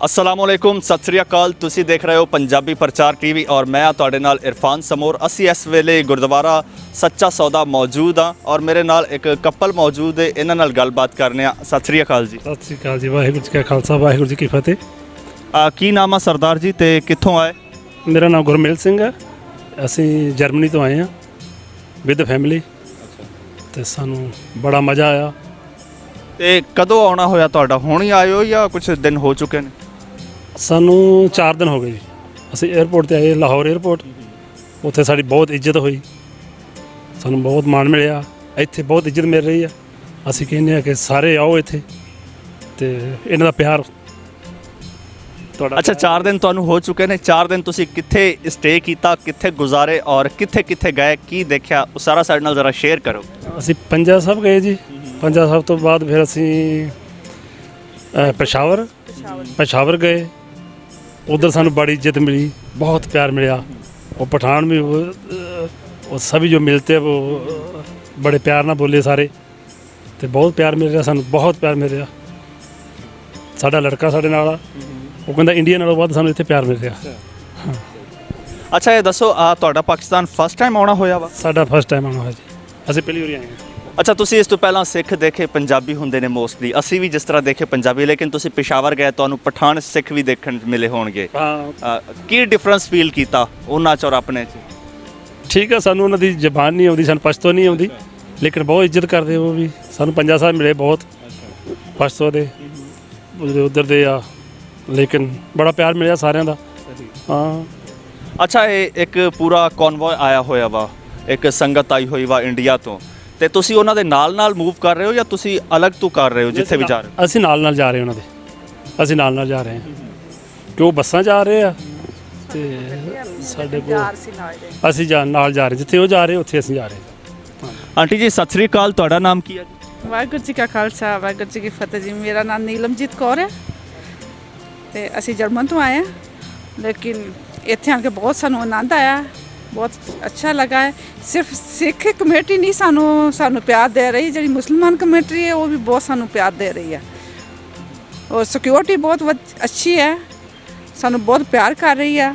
अस्सलामुअलैकुम सत श्री अकाल। तुसी देख रहे हो पंजाबी प्रचार टीवी और मैं तुहाडे नाल इरफान समोर। असी इस वेले गुरुद्वारा सच्चा सौदा मौजूद हाँ और मेरे नाल एक कपल मौजूद है। इन्हां नाल गलबात करने आ। सत श्री अकाल जी। सत श्री अकाल जी। वाहिगुरू जी का खालसा वाहिगुरू जी की फतेह। की नाम है सरदार जी ते कित्थों आए? मेरा नाम गुरमेल सिंह है। असी जर्मनी तो आए हैं विद फैमिली ते सानू बड़ा मज़ा आया। ते कदों आना होया तुहाडा? हुण ही आए हो या कुछ दिन हो चुके ने? सानू 4 दिन हो गए जी। असी एयरपोर्ट ते आए लाहौर एयरपोर्ट, उत्थे साडी बहुत इज्जत हुई, सानू बहुत मान मिलिया। इत्थे बहुत इज्जत मिल रही है। असी कहने हैं कि सारे आओ इत्थे ते इन्हां दा प्यार तुहाडा। अच्छा, 4 दिन तुहानू हो चुके ने। 4 दिन तुसी कित्थे स्टे कीता, कित्थे गुजारे और कित्थे कित्थे गए, की देखिया, वो सारा साडे नाल जरा शेयर करो। असी पंजा साहब गए जी। पंजा साहब तो बाद फिर असी पेशावर गए। उधर सानू बड़ी इज्जत मिली, बहुत प्यार मिला। वो पठान भी वो सभी जो मिलते हैं वो बड़े प्यार ना बोले सारे, तो बहुत प्यार मिल रहा सानू, बहुत प्यार मिल रहा। साडा लड़का साडे नाल आ, वो कहंदा इंडिया नालों वध सानू इत्थे प्यार मिल रहा। अच्छा, ये दसो तुहाडा पाकिस्तान फर्स्ट टाइम आना होया वा? साडा फर्स्ट टाइम आना होया जी। असीं पहली वारी आए हैं। अच्छा, तुसी इस तो पहला सिख देखे पंजाबी हुंदे ने मोस्टली, असी भी जिस तरह देखे पंजाबी, लेकिन तुसी पेशावर गए तुहानू पठान सिख भी देखण मिले होणगे। की डिफरेंस फील कीता उन्हां च और अपने च? ठीक है, सानू उन्हां दी जबान नहीं आउंदी, सानू पछतो नहीं आउंदी, लेकिन बहुत इज्जत करदे वो भी। सानू पंजा साहब मिले बहुत पछतो दे उधर दे आ, लेकिन बड़ा प्यार मिलिया सारिਆਂ ਦਾ। अच्छा, ये एक पूरा कॉन्वॉय आया होया वा, एक संगत आई हुई वा इंडिया तो, ਤੇ ਤੁਸੀਂ ਉਹਨਾਂ ਦੇ ਨਾਲ ਮੂਵ ਕਰ ਰਹੇ ਹੋ ਜਾਂ ਤੁਸੀਂ ਅਲੱਗ ਤੋਂ ਕਰ ਰਹੇ ਹੋ ਜਿੱਥੇ ਵੀ ਜਾ ਰਹੇ ਹੋ? ਅਸੀਂ ਨਾਲ ਜਾ ਰਹੇ ਉਹਨਾਂ ਦੇ, ਅਸੀਂ ਨਾਲ ਜਾ ਰਹੇ ਹਾਂ ਕਿ ਉਹ ਬੱਸਾਂ ਜਾ ਰਹੇ ਆ ਤੇ ਸਾਡੇ ਕੋਲ ਅਸੀਂ ਨਾਲ ਜਾ ਰਹੇ, ਜਿੱਥੇ ਉਹ ਜਾ ਰਹੇ ਉੱਥੇ ਅਸੀਂ ਜਾ ਰਹੇ। ਆਂਟੀ ਜੀ ਸਤਿ ਸ੍ਰੀ ਅਕਾਲ, ਤੁਹਾਡਾ ਨਾਮ ਕੀ ਹੈ ਜੀ? ਵਾਹਿਗੁਰੂ ਜੀ ਕਾ ਖਾਲਸਾ ਵਾਹਿਗੁਰੂ ਜੀ ਕੀ ਫਤਿਹ ਜੀ। ਮੇਰਾ ਨਾਮ ਨੀਲਮਜੀਤ ਕੌਰ ਹੈ ਤੇ ਅਸੀਂ ਜਰਮਨ ਤੋਂ ਆਏ ਹਾਂ, ਲੇਕਿਨ ਇੱਥੇ ਆ ਕੇ ਬਹੁਤ ਸਾਨੂੰ ਆਨੰਦ ਆਇਆ, बहुत अच्छा लगा है। सिर्फ सिख कमेटी नहीं सानू प्यार दे रही, जी मुसलमान कमेटी है वो भी बहुत सानू प्यार दे रही है और सिक्योरिटी बहुत अच्छी है, सानू बहुत प्यार कर रही है।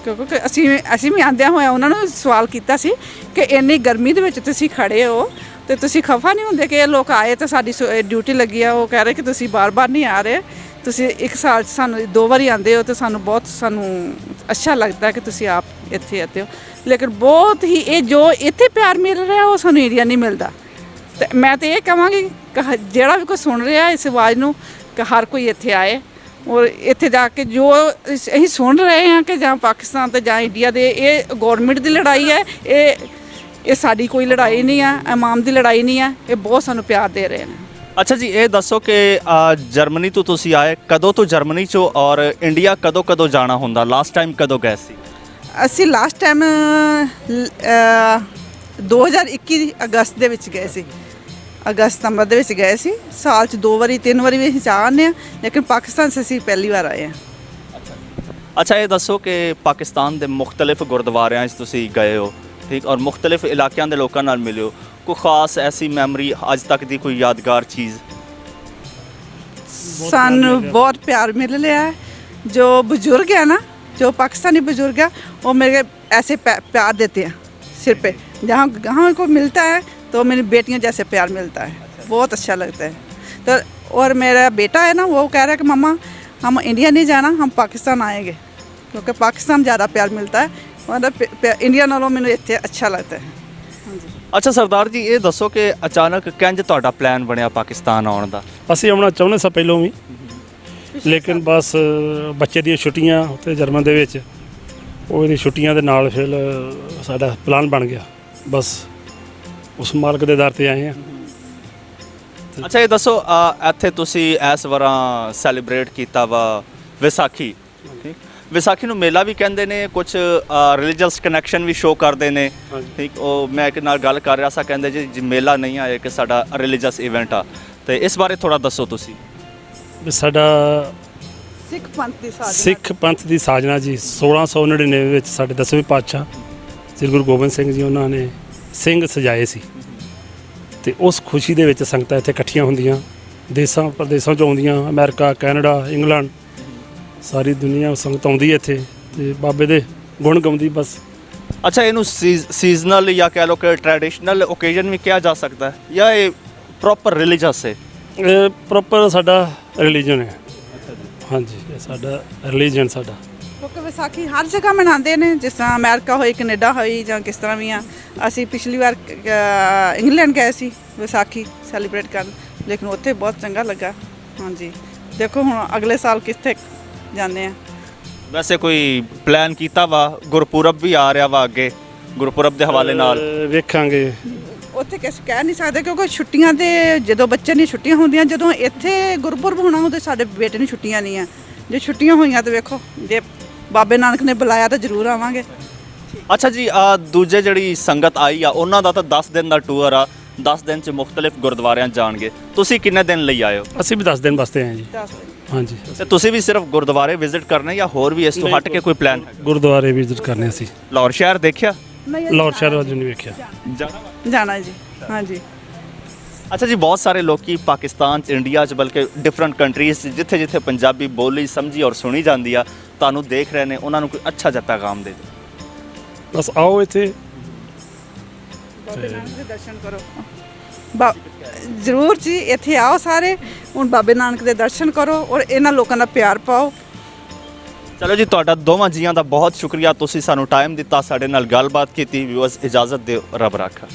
क्योंकि असी भी आंदिया होया उन्होंने सवाल किया सी कि इन्नी गर्मी दे विच तुसी खड़े हो तो तुसी खफा नहीं होंदे कि लोग आए तो साडी ड्यूटी लगी है, वो कह रहे कि तुसी बार बार नहीं आ रहे, तुसी एक साल सानू 2 बारी आंदे हो तो सानू बहुत अच्छा लगता है कि तुसी आप इत्थे आते हो। लेकिन बहुत ही ये जो इत्थे प्यार मिल रहा है वो सानू इंडिया नहीं मिलता। तो मैं तो ये कहांगी कि जिहड़ा भी कोई सुन रहा है इस आवाज़ नू कि हर कोई इत्थे आए और इत्थे जाके जो असीं सुन रहे हैं कि जां पाकिस्तान ते जां इंडिया दे, ये गौरमेंट की लड़ाई है, ये साडी कोई लड़ाई नहीं है, इमाम की लड़ाई नहीं है, ये बहुत सानू प्यार दे रहे हैं। अच्छा जी, ये दसो कि जर्मनी तो तुसी आए कदों तो जर्मनी चो और इंडिया कदों जाना हुंदा? लास्ट टाइम कदों गए सी? ਅਸੀਂ ਲਾਸਟ ਟਾਈਮ 2021 ਅਗਸਤ ਦੇ ਵਿੱਚ ਗਏ ਸੀ, ਅਗਸਤ ਸਤੰਬਰ ਦੇ ਵਿੱਚ ਗਏ ਸੀ। ਸਾਲ 'ਚ 2 ਵਾਰੀ 3 ਵਾਰੀ ਵੀ ਅਸੀਂ ਜਾ ਆਉਂਦੇ ਹਾਂ, ਲੇਕਿਨ ਪਾਕਿਸਤਾਨ 'ਚ ਅਸੀਂ ਪਹਿਲੀ ਵਾਰ ਆਏ ਹਾਂ। अच्छा, ये दसो कि पाकिस्तान के मुख्तलिफ गुरुद्वारियां 'ਚ ਤੁਸੀਂ गए हो, ठीक, और मुख्तलिफ इलाकों के लोगों नाल मिले हो, कोई खास ऐसी मैमरी अज तक की कोई यादगार चीज़? ਸਾਨੂੰ बहुत प्यार मिल रहा है। जो बुजुर्ग है ना, जो पाकिस्तानी बुजुर्ग है, वो मेरे ऐसे प्यार देते हैं सिर पे, जहाँ को मिलता है तो मेरी बेटियां जैसे प्यार मिलता है, बहुत अच्छा लगता है। तो और मेरा बेटा है ना, वो कह रहा है कि मम्मा हम इंडिया नहीं जाना, हम पाकिस्तान आएंगे, क्योंकि पाकिस्तान ज़्यादा प्यार मिलता है, मतलब इंडिया नालों मैंने इत्थे अच्छा लगता है। अच्छा सरदार जी, ये दसो कि अचानक किंज तुहाडा प्लान बनया पाकिस्तान आउण दा? ਅਸੀਂ ਆਉਣਾ ਚਾਹੁੰਦੇ ਸਾਂ ਪਹਿਲੋਂ ਵੀ, ਲੇਕਿਨ ਬਸ ਬੱਚੇ ਦੀਆਂ ਛੁੱਟੀਆਂ ਉੱਥੇ ਜਰਮਨ ਦੇ ਵਿੱਚ, ਉਹਦੀ ਛੁੱਟੀਆਂ ਦੇ ਨਾਲ ਫਿਰ ਸਾਡਾ ਪਲਾਨ ਬਣ ਗਿਆ। ਬਸ ਉਸ ਮਾਲਕ ਦੇ ਦਰ ਤੇ ਆਏ ਹਾਂ। अच्छा, ये दसो ਇੱਥੇ ਤੁਸੀਂ ਇਸ ਵਾਰਾਂ ਸੈਲੀਬ੍ਰੇਟ ਕੀਤਾ ਵਾ ਵਿਸਾਖੀ, ਠੀਕ? ਵਿਸਾਖੀ ਨੂੰ ਮੇਲਾ ਵੀ ਕਹਿੰਦੇ ਨੇ, ਕੁਝ ਰਿਲੀਜੀਅਸ ਕਨੈਕਸ਼ਨ ਵੀ ਸ਼ੋ ਕਰਦੇ ਨੇ, ਠੀਕ? ਉਹ ਮੈਂ ਇੱਕ ਨਾਲ ਗੱਲ ਕਰ ਰਿਹਾ ਸਾਂ, ਕਹਿੰਦੇ ਜੀ ਮੇਲਾ ਨਹੀਂ ਆਏ ਕਿ ਸਾਡਾ ਰਿਲੀਜੀਅਸ ਇਵੈਂਟ ਆ, ਤੇ ਇਸ ਬਾਰੇ ਥੋੜਾ ਦੱਸੋ ਤੁਸੀਂ। ਵੀ ਸਾਡਾ ਸਿੱਖ ਪੰਥ ਦੀ ਸਾਜਨਾ ਜੀ 1699 ਵਿੱਚ ਸਾਡੇ 10ਵੇਂ ਪਾਤਸ਼ਾਹ ਸ੍ਰੀ ਗੁਰੂ ਗੋਬਿੰਦ ਸਿੰਘ ਜੀ ਉਹਨਾਂ ਨੇ ਸਿੰਘ ਸਜਾਏ ਸੀ, ਤੇ ਉਸ ਖੁਸ਼ੀ ਦੇ ਵਿੱਚ ਸੰਗਤਾਂ ਇੱਥੇ ਇਕੱਠੀਆਂ ਹੁੰਦੀਆਂ, ਦੇਸਾਂ ਪ੍ਰਦੇਸਾਂ 'ਚੋਂ ਆਉਂਦੀਆਂ, ਅਮਰੀਕਾ, ਕੈਨੇਡਾ, ਇੰਗਲੈਂਡ, ਸਾਰੀ ਦੁਨੀਆ ਸੰਗਤ ਆਉਂਦੀ ਹੈ ਇੱਥੇ ਤੇ ਬਾਬੇ ਦੇ ਗੁਣ ਗਾਉਂਦੀ ਬਸ। ਅੱਛਾ, ਇਹਨੂੰ ਸੀਜ਼ਨਲ ਜਾਂ ਕਹਿ ਲਓ ਕਿ ਟ੍ਰੈਡੀਸ਼ਨਲ ਓਕੇਜ਼ਨ ਵੀ ਕਿਹਾ ਜਾ ਸਕਦਾ ਹੈ ਜਾਂ ਇਹ ਪ੍ਰੋਪਰ ਰਿਲੀਜੀਅਸ ਹੈ? ਇਹ ਪ੍ਰੋਪਰ ਸਾਡਾ ਰਿਲੀਜਨ ਹੈ। ਹਾਂਜੀ, ਇਹ ਸਾਡਾ ਰਿਲੀਜਨ ਸਾਡਾ। ਕਿਉਂਕਿ ਵਿਸਾਖੀ ਹਰ ਜਗ੍ਹਾ ਮਨਾਉਂਦੇ ਨੇ, ਜਿਸ ਤਰ੍ਹਾਂ ਅਮਰੀਕਾ ਹੋਈ, ਕੈਨੇਡਾ ਹੋਈ, ਜਾਂ ਕਿਸ ਤਰ੍ਹਾਂ ਵੀ ਆ। ਅਸੀਂ ਪਿਛਲੀ ਵਾਰ ਇੰਗਲੈਂਡ ਗਏ ਸੀ ਵਿਸਾਖੀ ਸੈਲੀਬ੍ਰੇਟ ਕਰਨ, ਲੇਕਿਨ ਉੱਥੇ ਬਹੁਤ ਚੰਗਾ ਲੱਗਾ। ਹਾਂਜੀ, ਦੇਖੋ ਹੁਣ ਅਗਲੇ ਸਾਲ ਕਿੱਥੇ ਜਾਂਦੇ ਆ। ਵੈਸੇ ਕੋਈ ਪਲਾਨ ਕੀਤਾ ਵਾ? ਗੁਰਪੁਰਬ ਵੀ ਆ ਰਿਹਾ ਵਾ ਅੱਗੇ, ਗੁਰਪੁਰਬ ਦੇ ਹਵਾਲੇ ਨਾਲ ਵੇਖਾਂਗੇ। ਉੱਥੇ ਕੁਛ ਕਹਿ ਨਹੀਂ ਸਕਦੇ ਕਿਉਂਕਿ ਛੁੱਟੀਆਂ ਤੇ ਜਦੋਂ ਬੱਚੇ ਦੀਆਂ ਛੁੱਟੀਆਂ ਹੁੰਦੀਆਂ, ਜਦੋਂ ਇੱਥੇ ਗੁਰਪੁਰਬ ਹੋਣਾ ਉਦੋਂ ਸਾਡੇ ਬੇਟੇ ਨੂੰ ਛੁੱਟੀਆਂ ਨਹੀਂ ਆ। ਜੇ ਛੁੱਟੀਆਂ ਹੋਈਆਂ ਤਾਂ ਵੇਖੋ, ਜੇ ਬਾਬੇ ਨਾਨਕ ਨੇ ਬੁਲਾਇਆ ਤਾਂ ਜ਼ਰੂਰ ਆਵਾਂਗੇ। ਅੱਛਾ ਜੀ, ਦੂਜੇ ਜਿਹੜੀ ਸੰਗਤ ਆਈ ਆ ਉਹਨਾਂ ਦਾ ਤਾਂ 10 ਦਿਨ ਦਾ ਟੂਰ ਆ, 10 ਦਿਨ 'ਚ ਮੁਖਤਲਿਫ ਗੁਰਦੁਆਰਿਆਂ 'ਚ ਜਾਣਗੇ। ਤੁਸੀਂ ਕਿੰਨੇ ਦਿਨ ਲਈ ਆਏ ਹੋ? ਅਸੀਂ ਵੀ 10 ਦਿਨ ਵਾਸਤੇ ਆਏ ਜੀ। ਹਾਂਜੀ, ਤੇ ਤੁਸੀਂ ਵੀ ਸਿਰਫ ਗੁਰਦੁਆਰੇ ਵਿਜ਼ਿਟ ਕਰਨੇ ਜਾਂ ਹੋਰ ਵੀ ਇਸ ਤੋਂ ਹਟ ਕੇ ਕੋਈ ਪਲਾਨ? ਗੁਰਦੁਆਰੇ ਵਿਜ਼ਿਟ ਕਰਨੇ ਅਸੀਂ। ਲਾਹੌਰ ਸ਼ਹਿਰ ਦੇਖਿਆ? ਲਾਹੌਰ ਸ਼ਹਿਰ ਅੱਜ ਨਹੀਂ ਵੇਖਿਆ। ਜਾਣਾ ਜੀ। ਹਾਂਜੀ। ਅੱਛਾ ਜੀ, ਬਹੁਤ ਸਾਰੇ ਲੋਕੀ ਪਾਕਿਸਤਾਨ 'ਚ, ਇੰਡੀਆ 'ਚ, ਬਲਕਿ ਡਿਫਰੈਂਟ ਕੰਟਰੀਜ਼ 'ਚ ਜਿੱਥੇ ਜਿੱਥੇ ਪੰਜਾਬੀ ਬੋਲੀ ਸਮਝੀ ਔਰ ਸੁਣੀ ਜਾਂਦੀ ਆ, ਤੁਹਾਨੂੰ ਦੇਖ ਰਹੇ ਨੇ, ਉਹਨਾਂ ਨੂੰ ਕੋਈ ਅੱਛਾ ਜਿਹਾ ਪੈਗਾਮ ਦੇ ਦਿਓ। ਬਸ ਆਓ ਇੱਥੇ ਬਾਬੇ ਨਾਨਕ ਦੇ ਦਰਸ਼ਨ ਕਰੋ। ਜ਼ਰੂਰ ਜੀ, ਇੱਥੇ ਆਓ ਸਾਰੇ। ਹੁਣ ਬਾਬੇ ਨਾਨਕ ਦੇ ਦਰਸ਼ਨ ਕਰੋ ਔਰ ਇਹਨਾਂ ਲੋਕਾਂ ਦਾ ਪਿਆਰ ਪਾਓ। ਚਲੋ ਜੀ, ਤੁਹਾਡਾ ਦੋਵਾਂ ਜੀਆਂ ਦਾ ਬਹੁਤ ਸ਼ੁਕਰੀਆ, ਤੁਸੀਂ ਸਾਨੂੰ ਟਾਈਮ ਦਿੱਤਾ, ਸਾਡੇ ਨਾਲ ਗੱਲਬਾਤ ਕੀਤੀ। ਵਿਊਅਰਸ, ਇਜਾਜ਼ਤ ਦਿਓ, ਰੱਬ ਰਾਖਾ।